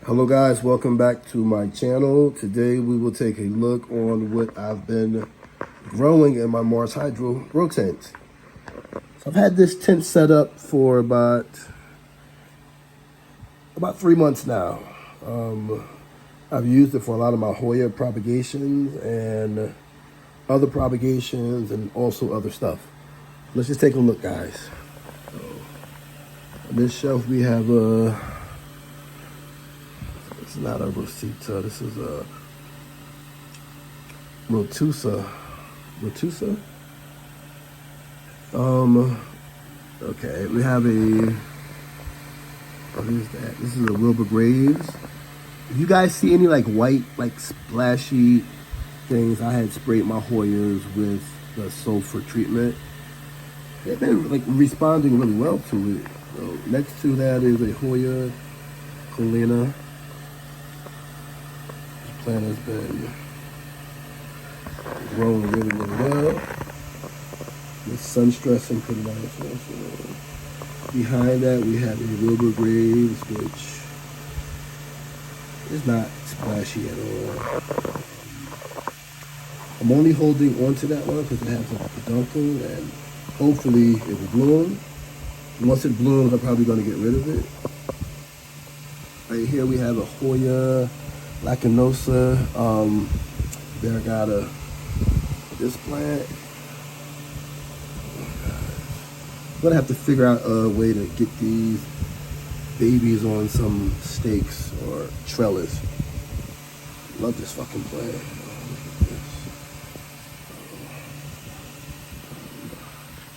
Hello guys, welcome back to my channel. Today we will take a look on what I've been growing in my Mars Hydro grow tent. So I've had this tent set up for about 3 months now. I've used it for a lot of my Hoya propagations and other propagations and also other stuff. Let's just take a look, guys. So, on this shelf we have it's not a Rosita, this is a Rotusa. Rotusa? Okay, we have what is that? This is a Wilbur Graves. If you guys see any like white, like splashy things, I had sprayed my Hoyas with the sulfur treatment. They've been like responding really well to it. So next to that is a Hoya Colina. Plant has been growing really well. The sun stressing pretty nice. Behind that we have a Wilbur Graves, which is not splashy at all. I'm only holding on to that one because it has a peduncle and hopefully it will bloom. Once it blooms, I'm probably going to get rid of it. Right here we have a Hoya Lacanosa variegata. This plant, I'm gonna have to figure out a way to get these babies on some stakes or trellis. Love this fucking plant.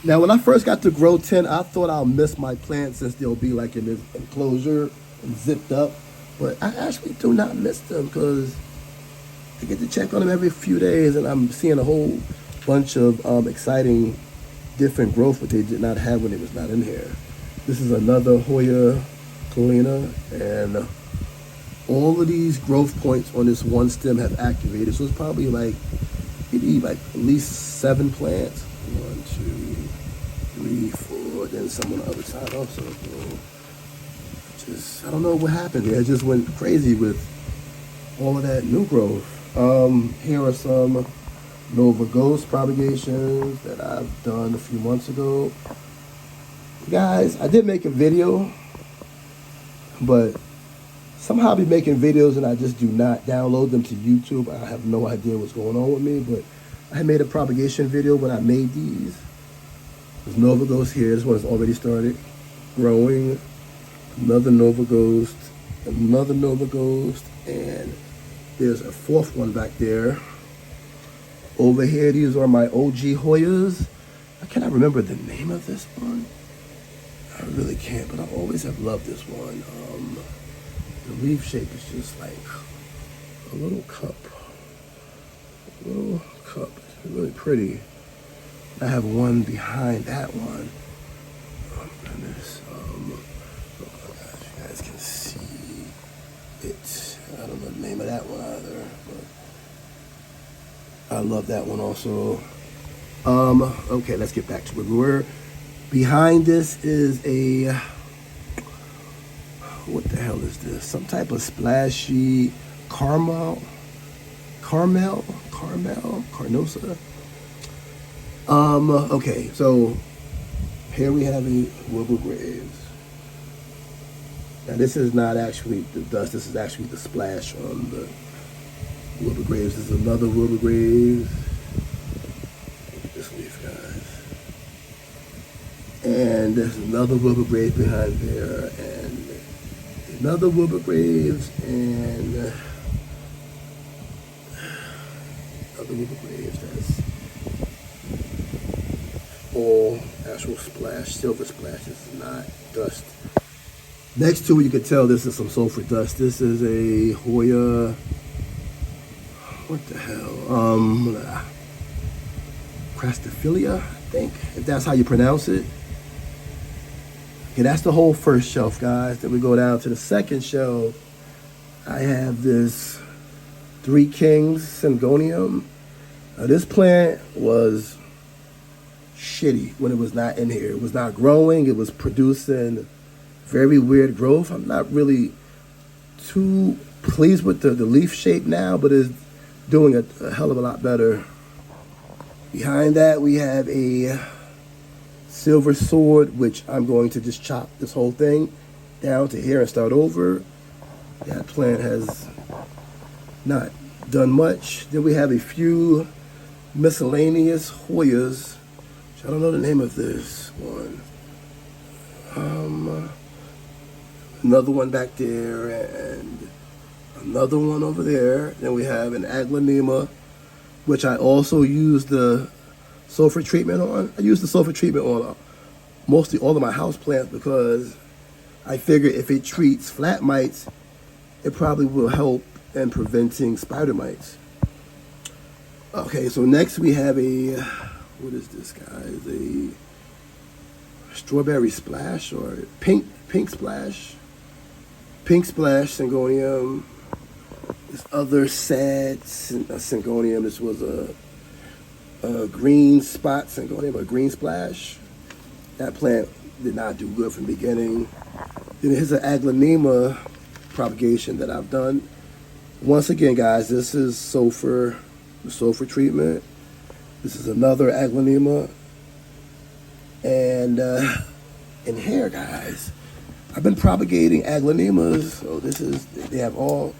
Now, when I first got the grow tent, I thought I'll miss my plants since they'll be like in this enclosure and zipped up. But I actually do not miss them because I get to check on them every few days and I'm seeing a whole bunch of exciting different growth that they did not have when it was not in here. This is another Hoya Colina, and all of these growth points on this one stem have activated. So it's probably like, maybe like at least 7 plants. 1, 2, 3, 4, then some on the other side also. I don't know what happened here. It just went crazy with all of that new growth. Here are some Nova Ghost propagations that I've done a few months ago. Guys, I did make a video, but somehow I'll be making videos and I just do not download them to YouTube. I have no idea what's going on with me, but I made a propagation video when I made these. There's Nova Ghost here. This one's already started growing. Another Nova Ghost, another Nova Ghost, and there's a 4th one back there. Over here, these are my OG Hoyas. I cannot remember the name of this one. I really can't, but I always have loved this one. The leaf shape is just like a little cup. A little cup. It's really pretty. I have one behind that one. Oh, goodness. You guys can see it. I don't know the name of that one either, but I love that one also. Okay, let's get back to where we were. Behind this is a, what the hell is this? Some type of splashy Carnosa. Okay, so here we have a Wilbur Graves. Now this is not actually the dust, this is actually the splash on the Wilbur Graves. This is another Wilbur Graves. Look at this leaf, guys. And there's another Wilbur Graves behind there, and another Wilbur Graves, and another Wilbur Graves. That's all actual splash, silver splash. This is not dust. Next to it, you can tell this is some sulfur dust. This is a Hoya, what the hell? Crastophilia, I think, if that's how you pronounce it. Okay, that's the whole first shelf, guys. Then we go down to the second shelf. I have this 3 Kings Syngonium. This plant was shitty when it was not in here. It was not growing. It was producing very weird growth. I'm not really too pleased with the leaf shape now, but it's doing a hell of a lot better. Behind that, we have a silver sword, which I'm going to just chop this whole thing down to here and start over. That plant has not done much. Then we have a few miscellaneous Hoyas, which I don't know the name of this one. Another one back there and another one over there. Then we have an aglaonema, which I also use the sulfur treatment on. I use the sulfur treatment on mostly all of my house plants because I figure if it treats flat mites, it probably will help in preventing spider mites. Okay, so next we have what is this, guys? A strawberry splash or pink splash. Pink splash syngonium. This other sad syngonium. This was a green spot syngonium, a green splash. That plant did not do good from the beginning. Then here's an aglaonema propagation that I've done. Once again, guys, this is the sulfur treatment. This is another aglaonema. And in here, guys, I've been propagating aglaonemas. So they have all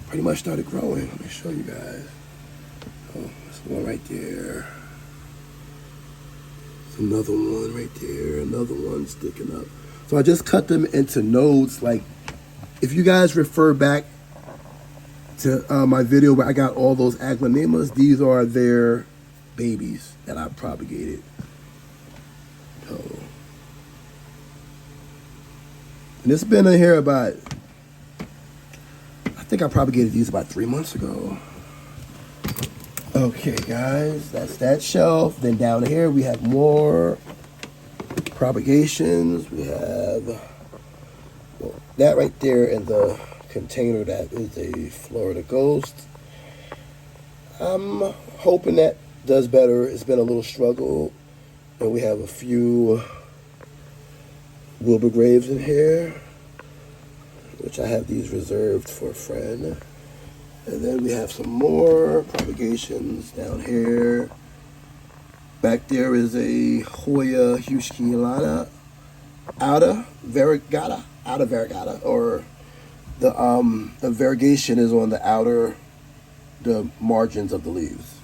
pretty much started growing. Let me show you guys. Oh, there's one right there. There's another one right there. Another one sticking up. So I just cut them into nodes. Like, if you guys refer back to my video where I got all those aglaonemas, these are their babies that I propagated. So, and it's been in here about, I think I propagated these about 3 months ago. Okay, guys, that's that shelf. Then down here we have more propagations. We have that right there in the container. That is a Florida Ghost. I'm hoping that does better. It's been a little struggle. And we have a few Wilbur Graves in here, which I have these reserved for a friend. And then we have some more propagations down here. Back there is a Hoya Huschelana outer variegata, or the variegation is on the margins of the leaves.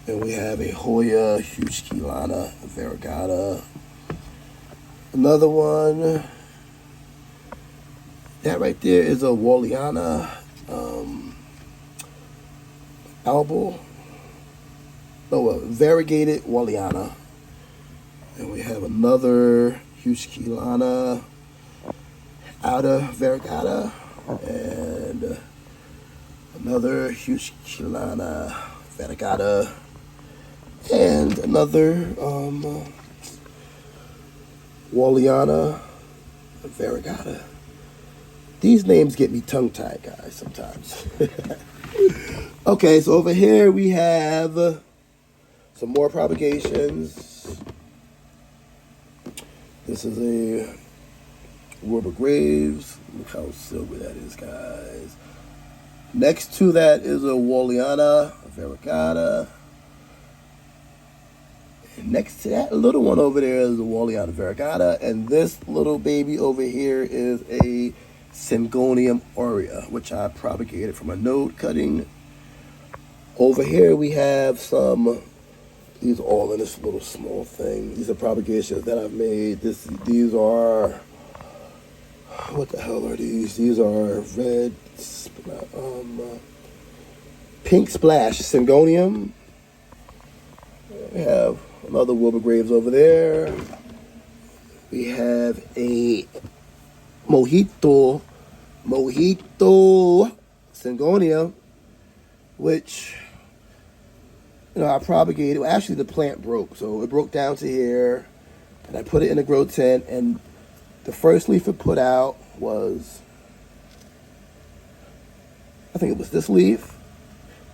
And we have a Hoya Huschelana variegata. Another one. That right there is a Walliana albo. Oh, a variegated Walliana. And we have another Huschelana outer variegata. And another Huschelana variegata. And another Walliana variegata. These names get me tongue-tied, guys, sometimes. Okay, so over here we have some more propagations. This is a Wilbur Graves. Look how silver that is, guys. Next to that is a Walliana variegata. Next to that little one over there is a Walliana variegata, and this little baby over here is a Syngonium aurea, which I propagated from a node cutting. Over here we have these are all in this little small thing. These are propagations that I've made. These are, what the hell are these? These are pink splash Syngonium. We have another Wilbur Graves over there. We have a Mojito Syngonium, which, I propagated. Well, actually, the plant broke. So it broke down to here, and I put it in a grow tent, and the first leaf it put out was, I think it was this leaf,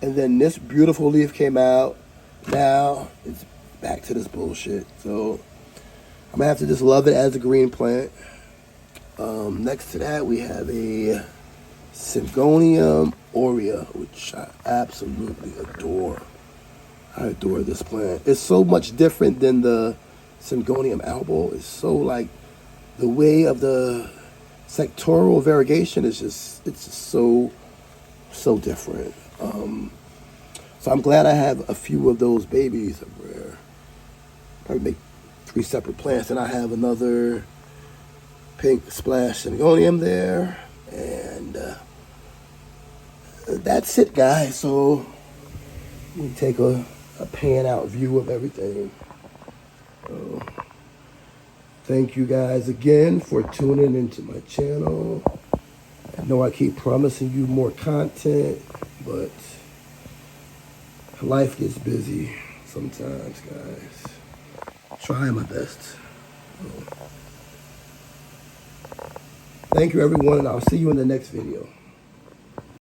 and then this beautiful leaf came out. Now it's back to this bullshit. So I'm gonna have to just love it as a green plant. Next to that, we have a Syngonium aurea, which I absolutely adore. I adore this plant. It's so much different than the Syngonium albo. It's so like the way of the sectoral variegation is it's just so different. So I'm glad I have a few of those babies. Where probably make 3 separate plants, and I have another pink splash Syngonium there, and that's it, guys. So we take a pan out view of everything. So, thank you guys again for tuning into my channel. I know I keep promising you more content, but life gets busy sometimes, guys. Trying my best. So, thank you, everyone, and I'll see you in the next video.